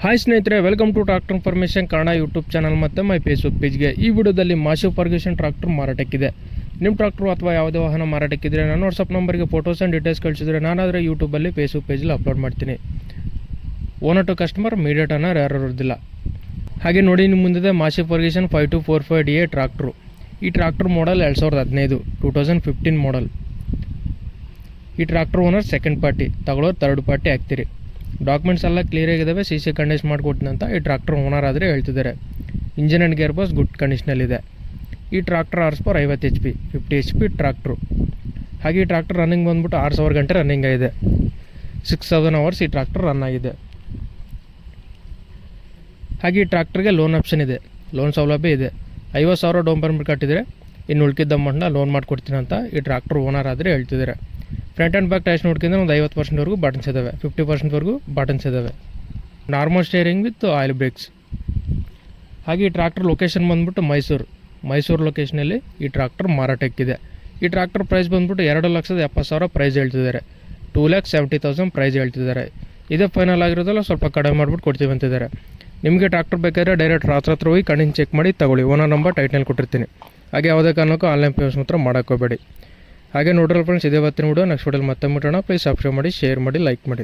Hi ಸ್ನೇಹಿತರೆ, welcome to tractor information Kannada YouTube channel ಮತ್ತು my Facebook ಪೇಜ್ಗೆ. ಈ ವಿಡಿಯೋದಲ್ಲಿ ಮಾಶಿವ್ ಫರ್ಗ್ಯೂಸನ್ ಟ್ರಾಕ್ಟರ್ ಮಾರಾಟಕ್ಕಿದೆ. ನಿಮ್ಮ ಟ್ರಾಕ್ಟರ್ ಅಥವಾ ಯಾವುದೇ ವಾಹನ ಮಾರಾಟಕ್ಕಿದ್ರೆ ನನ್ನ ವಾಟ್ಸಪ್ ನಂಬರ್ಗೆ ಫೋಟೋಸ್ ಆ್ಯಂಡ್ ಡೀಟೇಲ್ಸ್ ಕಳಿಸಿದ್ರೆ ನಾನಾದರೆ ಯೂಟ್ಯೂಬಲ್ಲಿ ಫೇಸ್ಬುಕ್ ಪೇಜಲ್ಲಿ ಅಪ್ಲೋಡ್ ಮಾಡ್ತೀನಿ. ಓನರ್ ಟು ಕಸ್ಟಮರ್ ಮೀಡಿಯೇಟ್ ಅನ್ನೋರು ಯಾರು ಇರೋದಿಲ್ಲ. ಹಾಗೆ ನೋಡಿ, ನಿಮ್ಮ ಮುಂದಿದೆ ಮಾಶಿವ್ ಫರ್ಗ್ಯೂಸನ್ 5245DA ಟ್ರಾಕ್ಟ್ರು. ಈ ಟ್ರಾಕ್ಟರ್ ಮಾಡಲ್ 2015 2015 ಮಾಡಲ್. ಈ ಟ್ರಾಕ್ಟರ್ ಓನರ್ ಸೆಕೆಂಡ್ ಪಾರ್ಟಿ, ತಗೊಳ್ಳೋರು ಥರ್ಡ್ ಪಾರ್ಟಿ ಆಗ್ತೀರಿ. ಡಾಕ್ಯುಮೆಂಟ್ಸ್ ಎಲ್ಲ ಕ್ಲಿಯರ್ ಆಗಿದ್ದಾವೆ. CC ಕಂಡೀಷನ್ ಮಾಡಿಕೊಡ್ತೀನಿ ಅಂತ ಈ ಟ್ರಾಕ್ಟರ್ ಓನರ್ ಆದರೆ ಹೇಳ್ತಿದ್ದಾರೆ. Engine and gear box good ಕಂಡೀಷನಲ್ಲಿದೆ. ಈ tractor horse power 50 HP 50 HP tractor. ಹಾಗೆ ಈ ಟ್ರಾಕ್ಟರ್ ರನ್ನಿಂಗ್ ಬಂದ್ಬಿಟ್ಟು 6000 ಗಂಟೆ ರನ್ನಿಂಗ್ ಆಗಿದೆ. 6000 ಅವರ್ಸ್ ಈ ಟ್ರಾಕ್ಟರ್ ರನ್ ಆಗಿದೆ. ಹಾಗೆ ಈ ಟ್ರಾಕ್ಟರ್ಗೆ ಲೋನ್ ಆಪ್ಷನ್ ಇದೆ, ಲೋನ್ ಸೌಲಭ್ಯ ಇದೆ. 50,000 ಡೌನ್ ಪೇಮೆಂಟ್ ಕಟ್ಟಿದರೆ ಇನ್ನು ಉಳ್ಕಿದ್ದ ಅಮೌಂಟ್ನ ಲೋನ್ ಮಾಡಿಕೊಡ್ತೀನಿ ಅಂತ ಈ ಟ್ರಾಕ್ಟರ್ ಓನರ್ ಆದರೆ ಹೇಳ್ತಿದ್ದಾರೆ. ಫ್ರಂಟ್ ಆ್ಯಂಡ್ ಬ್ಯಾಕ್ ಟೈರ್ಸ್ ನೋಡ್ಕೊಂಡ್ರೆ ಒಂದು 50%ವರೆಗೂ ಬಟನ್ಸ್ ಇದ್ದಾವೆ, 50%ವರೆಗೂ ಬಟನ್ಸ್ ಇದ್ದಾವೆ. Normal steering with oil breaks. ಹಾಗೆ ಈ ಟ್ರಾಕ್ಟರ್ ಲೊಕೇಶನ್ ಬಂದ್ಬಿಟ್ಟು ಮೈಸೂರು ಲೊಕೇಶನಲ್ಲಿ ಈ ಟ್ರಾಕ್ಟರ್ ಮಾರಾಟಕ್ಕಿದೆ. ಈ ಟ್ರಾಕ್ಟರ್ ಪ್ರೈಸ್ ಬಂದ್ಬಿಟ್ಟು 2,70,000 ಪ್ರೈಸ್ ಹೇಳ್ತಿದ್ದಾರೆ. 2,70,000 ಪ್ರೈಸ್ ಹೇಳ್ತಿದ್ದಾರೆ. ಇದೇ ಫೈನಲ್ ಆಗಿರೋದಲ್ಲ, ಸ್ವಲ್ಪ ಕಡಿಮೆ ಮಾಡಿಬಿಟ್ಟು ಕೊಡ್ತೀವಿ ಅಂತಿದ್ದಾರೆ. ನಿಮಗೆ ಟ್ರಾಕ್ಟರ್ ಬೇಕಾದರೆ ಡೈರೆಕ್ಟ್ ರಾತ್ರಿ ಹತ್ರ ಹೋಗಿ ಕಣ್ಣಿನ ಚೆಕ್ ಮಾಡಿ ತಗೊಳ್ಳಿ. ಓನರ್ ನಂಬರ್ ಟೈಟ್ನಲ್ಲಿ ಕೊಟ್ಟಿರ್ತೀನಿ. ಹಾಗೆ ಯಾವುದೇ ಕಾರಣಕ್ಕೂ ಆನ್ಲೈನ್ ಪೇಮೆಂಟ್ಸ್ ಮಾತ್ರ ಮಾಡೋಕ್ಕೋಗಬೇಡಿ. ಹಾಗೆ ನೋಡ್ರಿ ಫ್ರೆಂಡ್ಸ್, ಇದೇ ಇವತ್ತಿನ ವಿಡಿಯೋ. ನೆಕ್ಸ್ಟ್ ವಿಡಿಯೋಲಿ ಮತ್ತೆ ಮುಟ್ಟೋಣ. ಪ್ಲೀಸ್ ಸಬ್ಸ್ಕ್ರೈಬ್ ಮಾಡಿ, ಶೇರ್ ಮಾಡಿ, ಲೈಕ್ ಮಾಡಿ.